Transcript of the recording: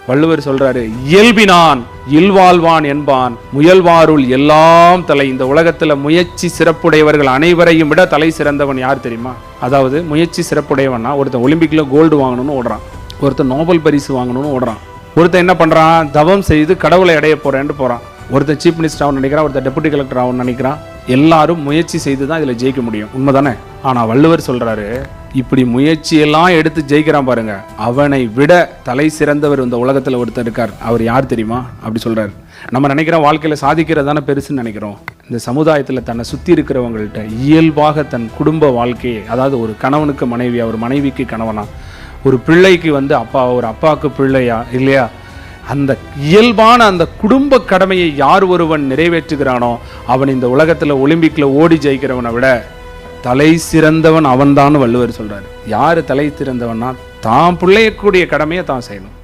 வள்ளுவர் சொல்றாரு, இயல்பினான் இல்வாழ்வான் என்பான் முயல்வாருள் எல்லாம் தலை. இந்த உலகத்துல முயற்சி சிறப்புடையவர்கள் அனைவரையும் விட தலை சிறந்தவன் யார் தெரியுமா? அதாவது முயற்சி சிறப்புடையவன்னா, ஒருத்தன் ஒலிம்பிக்ல கோல்டு வாங்கணும்னு ஓடுறான், ஒருத்தன் நோபல் பரிசு வாங்கணும்னு ஓடுறான், ஒருத்தன் என்ன பண்றான், தவம் செய்து கடவுளை அடைய போறேன்னு போறான், ஒருத்தன் சீஃப் மினிஸ்டர் ஆகும் நினைக்கிறான், ஒருத்தன் டெபுட்டி கலெக்டர் ஆகும் நினைக்கிறான். எல்லாரும் முயற்சி செய்து தான் இதுல ஜெயிக்க முடியும், உண்மைதானே? ஆனா வள்ளுவர் சொல்றாரு, இப்படி முயற்சியெல்லாம் எடுத்து ஜெயிக்கிறான் பாருங்க, அவனை விட தலை சிறந்தவர் இந்த உலகத்துல ஒருத்தர் இருக்கார். அவர் யார் தெரியுமா? அப்படி சொல்றாரு. நம்ம நினைக்கிறோம் வாழ்க்கையில சாதிக்கிறதான பெருசுன்னு நினைக்கிறோம். இந்த சமுதாயத்துல தன்னை சுத்தி இருக்கிறவங்கள்ட்ட இயல்பாக தன் குடும்ப வாழ்க்கையை, அதாவது ஒரு கணவனுக்கு மனைவியா, ஒரு மனைவிக்கு கணவனா, ஒரு பிள்ளைக்கு அப்பா, ஒரு அப்பாவுக்கு பிள்ளையா இல்லையா, அந்த இயல்பான அந்த குடும்ப கடமையை யார் ஒருவன் நிறைவேற்றுகிறானோ அவன் இந்த உலகத்துல ஒலிம்பிக்ல ஓடி ஜெயிக்கிறவனை விட தலை சிறந்தவன் அவன்தான் வள்ளுவர் சொல்றாரு. யாரு தலை சிறந்தவன்னா, தான் பிள்ளையக்கூடிய கடமையை தான் செய்யணும்.